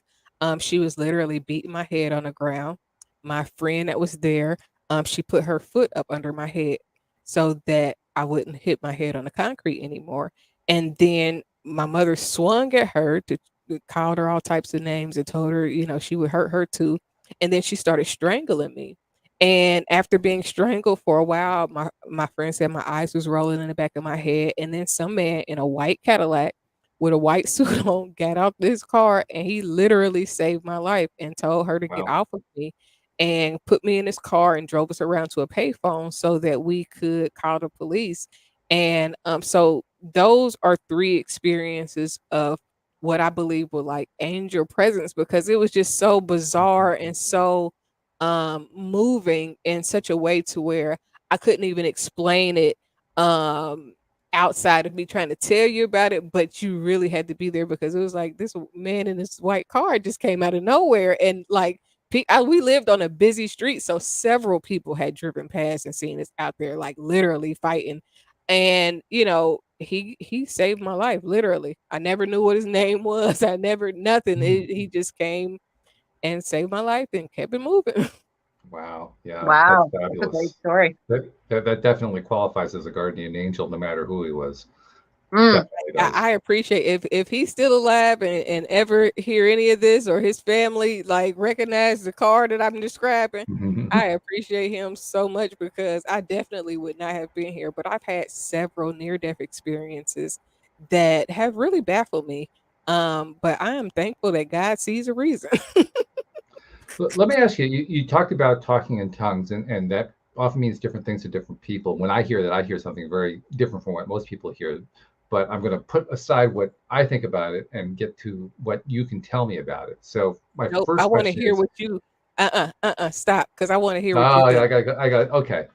she was literally beating my head on the ground. My friend that was there, she put her foot up under my head so that I wouldn't hit my head on the concrete anymore. And then my mother swung at her, called her all types of names and told her, she would hurt her too. and then she started strangling me. And after being strangled for a while, my friend said my eyes was rolling in the back of my head. And then some man in a white Cadillac with a white suit on got out this car, and he literally saved my life and told her to get off of me and put me in his car and drove us around to a payphone so that we could call the police. And so those are three experiences of what I believe were like angel presence, because it was just so bizarre and so moving in such a way to where I couldn't even explain it outside of me trying to tell you about it, but you really had to be there, because it was like this man in this white car just came out of nowhere. And like we lived on a busy street, so several people had driven past and seen us out there like literally fighting. And he saved my life, literally. I never knew what his name was. I never nothing. He just came and saved my life and kept it moving. Wow. Yeah. Wow. That's fabulous. That's a great story. That definitely qualifies as a guardian angel, no matter who he was. I appreciate if he's still alive and ever hear any of this, or his family like recognize the car that I'm describing. I appreciate him so much, because I definitely would not have been here. But I've had several near-death experiences that have really baffled me. But I am thankful that God sees a reason. Let me ask you, you talked about talking in tongues, and that often means different things to different people. When I hear that, I hear something very different from what most people hear. But I'm going to put aside what I think about it and get to what you can tell me about it. So my first question I want to hear what you stop, because I want to hear what you think. I got okay.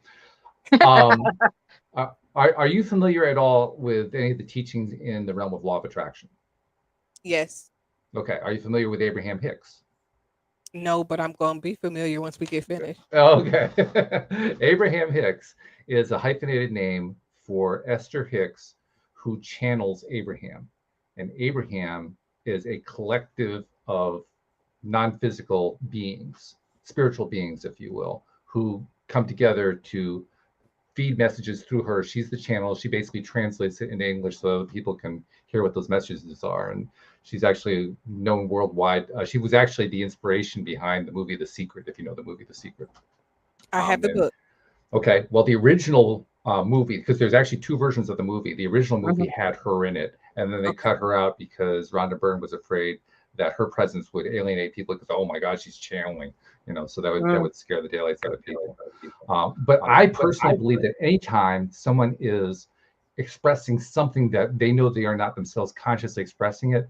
Are you familiar at all with any of the teachings in the realm of law of attraction? Yes. Okay. Are you familiar with Abraham Hicks? No, but I'm going to be familiar once we get finished. Okay. Abraham Hicks is a hyphenated name for Esther Hicks, who channels Abraham. And Abraham is a collective of non-physical beings, spiritual beings, if you will, who come together to feed messages through her. She's the channel. She basically translates it into English so people can hear what those messages are. And she's actually known worldwide. She was actually the inspiration behind the movie The Secret, if you know the movie The Secret. I have the book. Okay. Well, the original movie, because there's actually two versions of the movie. The original movie had her in it, and then they cut her out because Rhonda Byrne was afraid that her presence would alienate people, because, oh my God, she's channeling, so that would scare the daylights out of people. But I personally believe that anytime someone is expressing something that they know they are not themselves consciously expressing it,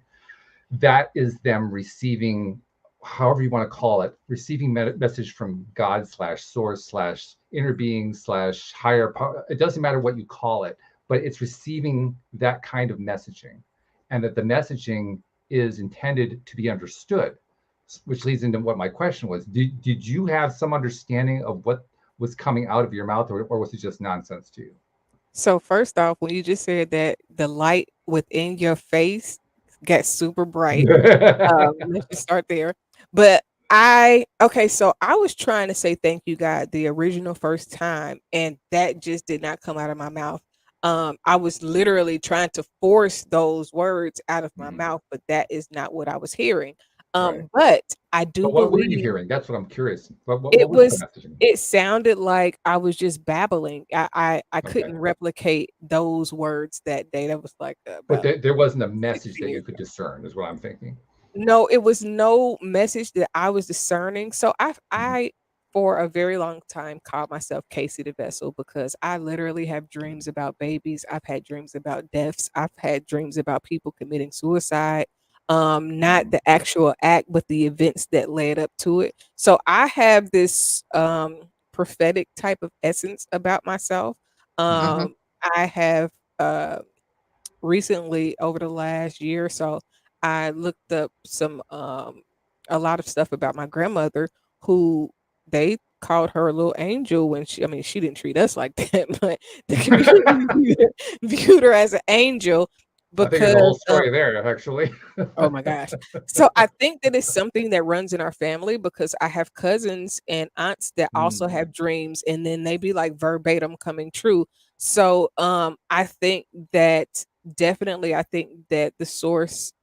that is them receiving, however you want to call it, receiving message from God / source / inner being / higher power. It doesn't matter what you call it, but it's receiving that kind of messaging, and that the messaging is intended to be understood, which leads into what my question was. Did you have some understanding of what was coming out of your mouth, or was it just nonsense to you? So first off, when you just said that the light within your face got super bright, let's just start there. But so I was trying to say thank you, God, the original first time, and that just did not come out of my mouth. I was literally trying to force those words out of my mouth, but that is not what I was hearing. But I do believe. What were you hearing? That's what I'm curious. What was the messaging? It sounded like I was just babbling. I couldn't replicate those words that day. That was like, but there wasn't a message that you could discern, is what I'm thinking. No, it was no message that I was discerning. So I for a very long time called myself Kaci the Vessel, because I literally have dreams about babies. I've had dreams about deaths. I've had dreams about people committing suicide. Not the actual act, but the events that led up to it. So I have this prophetic type of essence about myself. I have recently, over the last year or so, I looked up some a lot of stuff about my grandmother, who they called her a little angel when she didn't treat us like that, but the community viewed her as an angel. Because I think there's a whole story there, actually. Oh my gosh. So I think that it's something that runs in our family, because I have cousins and aunts that also have dreams, and then they be like verbatim coming true. So I think that definitely, I think that the source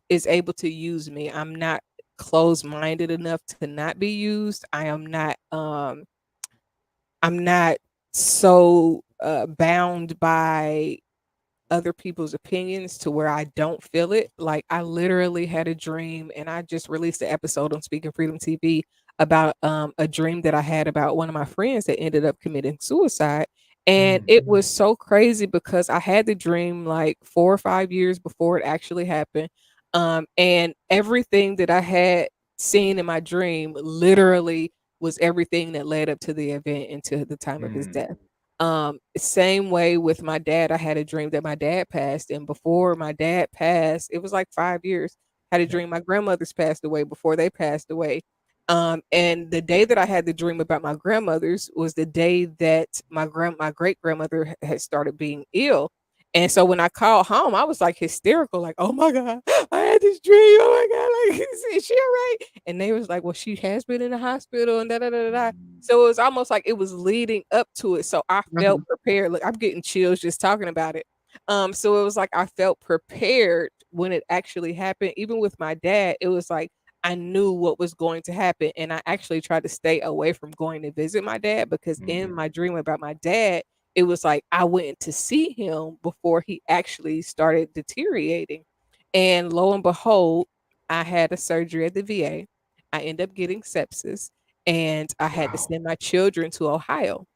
is able to use me. I'm not closed-minded enough to not be used. I'm not so bound by other people's opinions to where I don't feel it. Like I literally had a dream, and I just released an episode on Speaking Freedom TV about a dream that I had about one of my friends that ended up committing suicide. And it was so crazy because I had the dream like 4 or 5 years before it actually happened. And everything that I had seen in my dream literally was everything that led up to the event and to the time of his death. Same way with my dad. I had a dream that my dad passed, and before my dad passed, it was like 5 years. I had a dream my grandmothers passed away before they passed away. And the day that I had the dream about my grandmothers was the day that my great grandmother had started being ill. And so when I called home, I was like hysterical, like, "Oh my God, I had this dream. Oh my God, like, is she all right?" And they was like, "Well, she has been in the hospital and da da da da." So it was almost like it was leading up to it. So I felt prepared. Look, I'm getting chills just talking about it. So it was like I felt prepared when it actually happened. Even with my dad, it was like I knew what was going to happen. And I actually tried to stay away from going to visit my dad because in my dream about my dad, it was like I went to see him before he actually started deteriorating. And lo and behold, I had a surgery at the VA. I ended up getting sepsis, and I had to send my children to Ohio.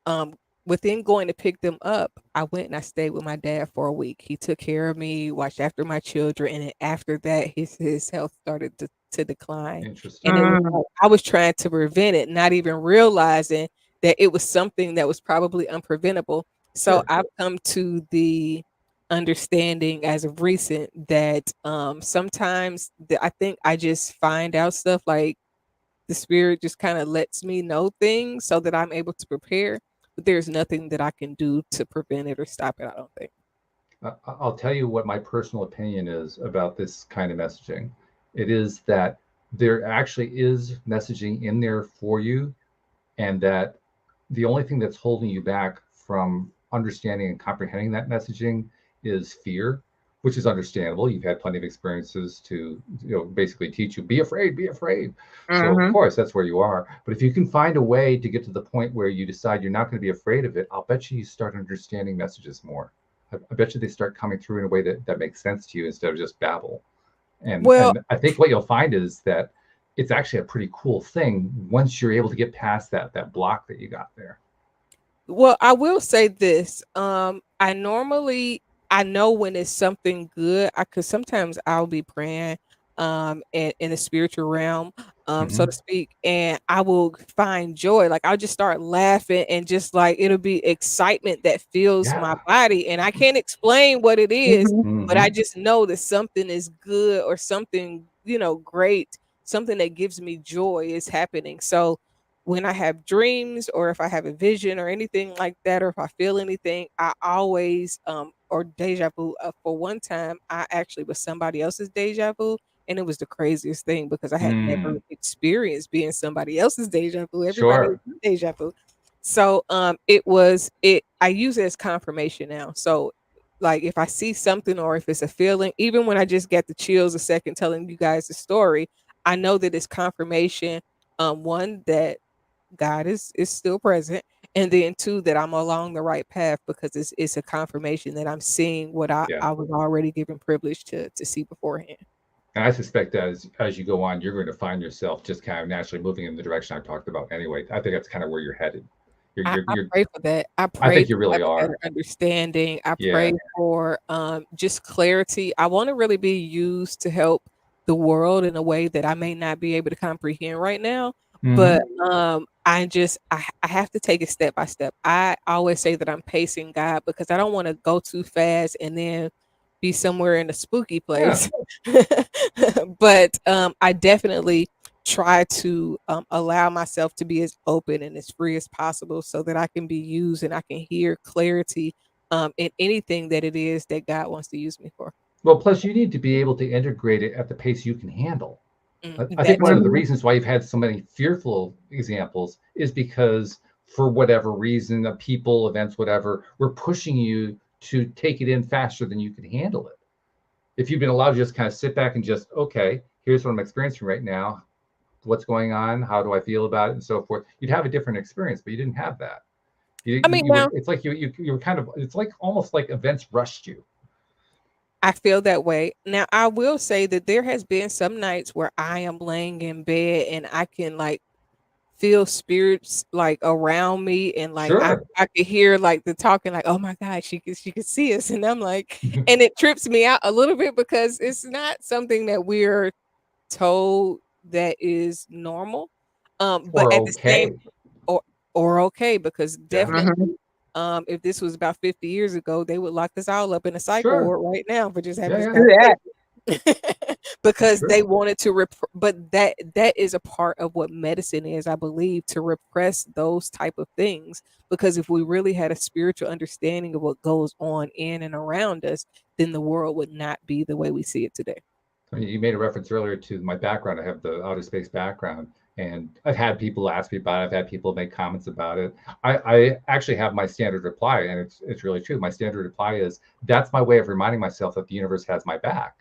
Um, Within going to pick them up, I went and I stayed with my dad for a week. He took care of me, watched after my children, and then after that, his health started to decline. And it was like I was trying to prevent it, not even realizing that it was something that was probably unpreventable. So I've come to the understanding as of recent that sometimes I think I just find out stuff like the spirit just kind of lets me know things so that I'm able to prepare, but there's nothing that I can do to prevent it or stop it, I don't think. I'll tell you what my personal opinion is about this kind of messaging. It is that there actually is messaging in there for you, and that the only thing that's holding you back from understanding and comprehending that messaging is fear, which is understandable. You've had plenty of experiences to, basically teach you, be afraid, be afraid. So of course that's where you are. But if you can find a way to get to the point where you decide you're not going to be afraid of it, I'll bet you start understanding messages more. I bet you they start coming through in a way that makes sense to you instead of just babble. And I think what you'll find is that it's actually a pretty cool thing once you're able to get past that block that you got there. Well, I will say this. I know when it's something good. Cause sometimes I'll be praying in the spiritual realm, so to speak, and I will find joy. Like I'll just start laughing and just like it'll be excitement that fills my body. And I can't explain what it is, but I just know that something is good or something, great, something that gives me joy is happening. So when I have dreams or if I have a vision or anything like that, or if I feel anything, I always or deja vu. For one time, I actually was somebody else's deja vu, and it was the craziest thing because I had never experienced being somebody else's deja vu. Everybody was deja vu. So I use it as confirmation now. So like if I see something or if it's a feeling, even when I just get the chills a second telling you guys the story, I know that it's confirmation. One, that God is still present, and then two, that I'm along the right path because it's a confirmation that I'm seeing what I was already given privilege to see beforehand. And I suspect that as you go on, you're going to find yourself just kind of naturally moving in the direction I talked about. Anyway, I think that's kind of where you're headed. I pray for that. I think you for really having are. better understanding. I pray for just clarity. I want to really be used to help the world in a way that I may not be able to comprehend right now. But I have to take it step by step. I always say that I'm pacing God because I don't want to go too fast and then be somewhere in a spooky place. But I definitely try to allow myself to be as open and as free as possible so that I can be used and I can hear clarity in anything that it is that God wants to use me for. Well, plus you need to be able to integrate it at the pace you can handle. I think one of the reasons why you've had so many fearful examples is because for whatever reason, people, events, whatever, we're pushing you to take it in faster than you can handle it. If you've been allowed to just kind of sit back and just, okay, here's what I'm experiencing right now. What's going on? How do I feel about it, and so forth. You'd have a different experience, but you didn't have that. It's like you were kind of, it's like almost like events rushed you. I feel that way. Now, I will say that there has been some nights where I am laying in bed and I can like feel spirits like around me, and like I Sure. could hear like the talking, like, oh my God, she could see us. And I'm like, and it trips me out a little bit because it's not something that we're told that is normal. But Or at the same, okay. or okay, because Yeah. definitely if this was about 50 years ago, they would lock us all up in a cycle Sure. ward right now for just having Yeah, this yeah. conversation. Because Sure. they wanted to but that is a part of what medicine is, I believe, to repress those type of things. Because if we really had a spiritual understanding of what goes on in and around us, then the world would not be the way we see it today. You made a reference earlier to my background. I have the outer space background, and I've had people ask me about it. I've had people make comments about it. I actually have my standard reply, and it's really true. My standard reply is, that's my way of reminding myself that the universe has my back.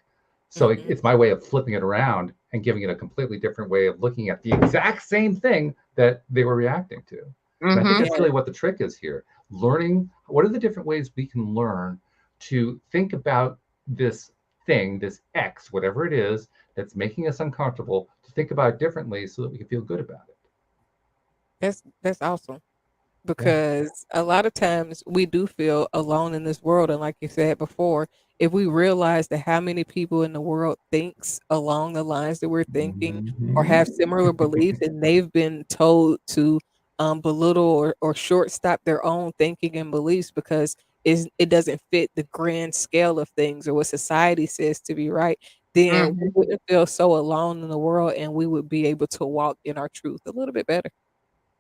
So it's my way of flipping it around and giving it a completely different way of looking at the exact same thing that they were reacting to. And I think that's really what the trick is here. Learning, what are the different ways we can learn to think about this thing, this X, whatever it is that's making us uncomfortable, to think about it differently so that we can feel good about it. That's awesome. Because a lot of times we do feel alone in this world, and like you said before, if we realize that how many people in the world thinks along the lines that we're thinking, or have similar beliefs, and they've been told to belittle or shortstop their own thinking and beliefs because it doesn't fit the grand scale of things or what society says to be right, then we wouldn't feel so alone in the world, and we would be able to walk in our truth a little bit better.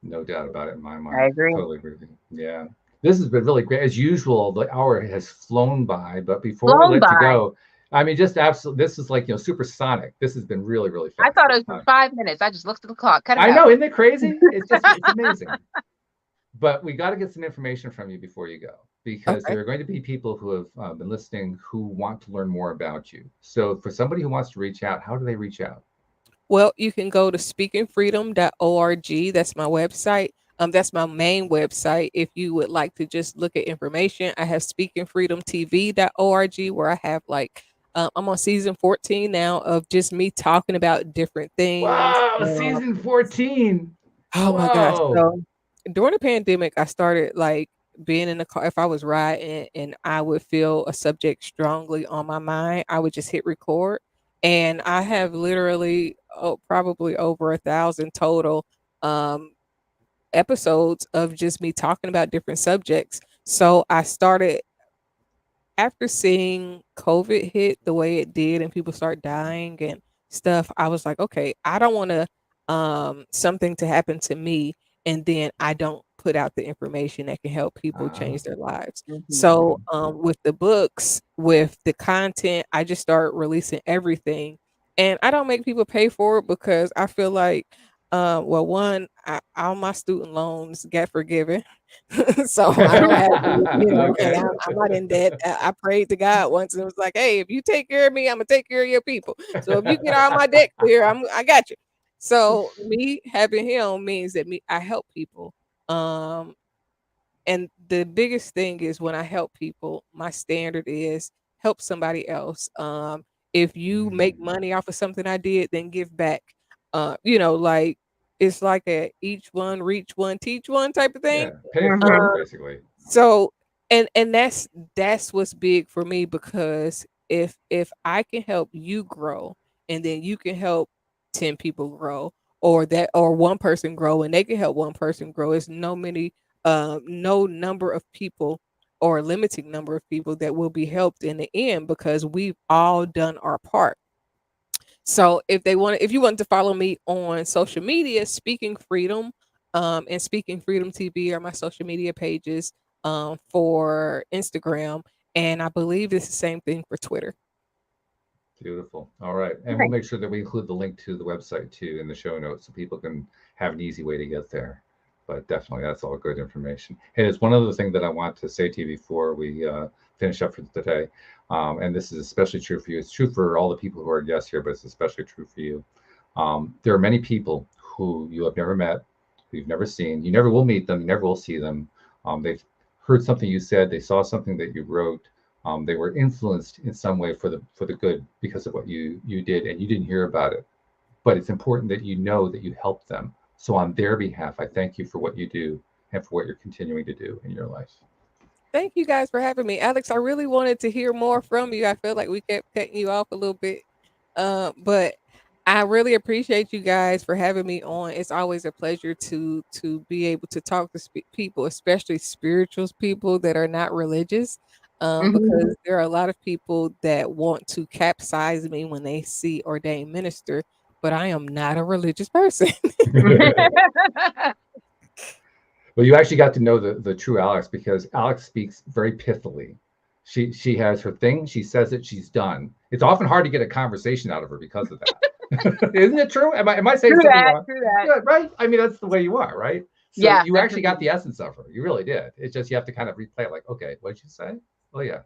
No doubt about it in my mind. I agree. Totally agree with you. Yeah. This has been really great. As usual, the hour has flown by, but before we let you go, I mean, just absolutely, this is like, supersonic. This has been really, really fast. I thought it was 5 minutes. I just looked at the clock. Cut it I out. know, isn't it crazy? It's amazing. But we got to get some information from you before you go, because there are going to be people who have been listening who want to learn more about you. So for somebody who wants to reach out, how do they reach out? Well, you can go to speakingfreedom.org. That's my website. That's my main website. If you would like to just look at information, I have speakingfreedomtv.org, where I have I'm on season 14 now of just me talking about different things. Wow, season 14. Oh my gosh. So during the pandemic, I started like being in the car. If I was riding and I would feel a subject strongly on my mind, I would just hit record. And I have literally probably over 1,000 total episodes of just me talking about different subjects. So I started after seeing COVID hit the way it did and people start dying and stuff. I was like, okay, I don't want to something to happen to me and then I don't put out the information that can help people change their lives. So with the books, with the content, I just start releasing everything. And I don't make people pay for it because I feel like well, one, all my student loans get forgiven. So I don't have to, Okay. I'm not in debt. I prayed to God once and it was like, hey, if you take care of me, I'm gonna take care of your people. So if you get all my debt clear, I got you. So me having him means that I help people. And the biggest thing is when I help people, my standard is help somebody else. If you make money off of something I did, then give back. Like it's like a each one, reach one, teach one type of thing. Yeah, pay it forward, basically. So and that's what's big for me, because if I can help you grow and then you can help 10 people grow, or one person grow and they can help one person grow, it's no number of people or a limiting number of people that will be helped in the end, because we've all done our part. So if you want to follow me on social media, Speaking Freedom and Speaking Freedom TV are my social media pages for Instagram, and I believe it's the same thing for Twitter. Beautiful. All right. And we'll make sure that we include the link to the website too in the show notes so people can have an easy way to get there. But definitely, that's all good information. And it's one other thing that I want to say to you before we finish up for today. And this is especially true for you. It's true for all the people who are guests here, but it's especially true for you. There are many people who you have never met, who you've never seen. You never will meet them. You never will see them. They've heard something you said. They saw something that you wrote. They were influenced in some way for the good because of what you did, and you didn't hear about it. But it's important that you know that you helped them. So on their behalf, I thank you for what you do and for what you're continuing to do in your life. Thank you guys for having me. Alex, I really wanted to hear more from you. I feel like we kept cutting you off a little bit. But I really appreciate you guys for having me on. It's always a pleasure to be able to talk to people, especially spiritual people that are not religious. Because there are a lot of people that want to capsize me when they see ordained minister, but I am not a religious person. Well, you actually got to know the true Alex, because Alex speaks very pithily. She has her thing. She says it. She's done. It's often hard to get a conversation out of her because of that. Isn't it true? Am I saying something wrong? True that. Yeah, right. I mean, that's the way you are, right? So yeah, you actually got the essence of her. You really did. It's just you have to kind of replay it, like, okay, what did you say? Oh yeah.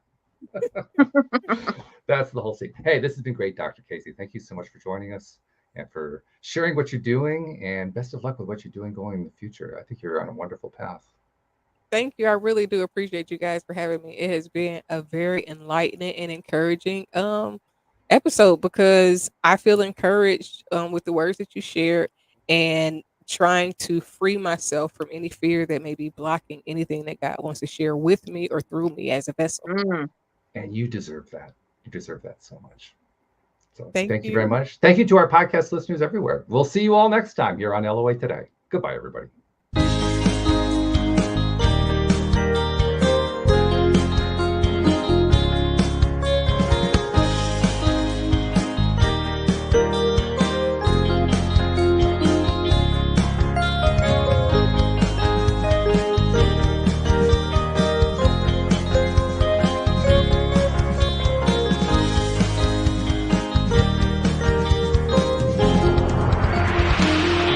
That's the whole thing. Hey, this has been great, Dr. Kaci. Thank you so much for joining us and for sharing what you're doing, and best of luck with what you're doing going in the future. I think you're on a wonderful path. Thank you. I really do appreciate you guys for having me. It has been a very enlightening and encouraging episode, because I feel encouraged with the words that you shared, and trying to free myself from any fear that may be blocking anything that God wants to share with me or through me as a vessel. And you deserve that. You deserve that so much. So thank you very much. Thank you to our podcast listeners everywhere. We'll see you all next time here on LOA Today. Goodbye, everybody.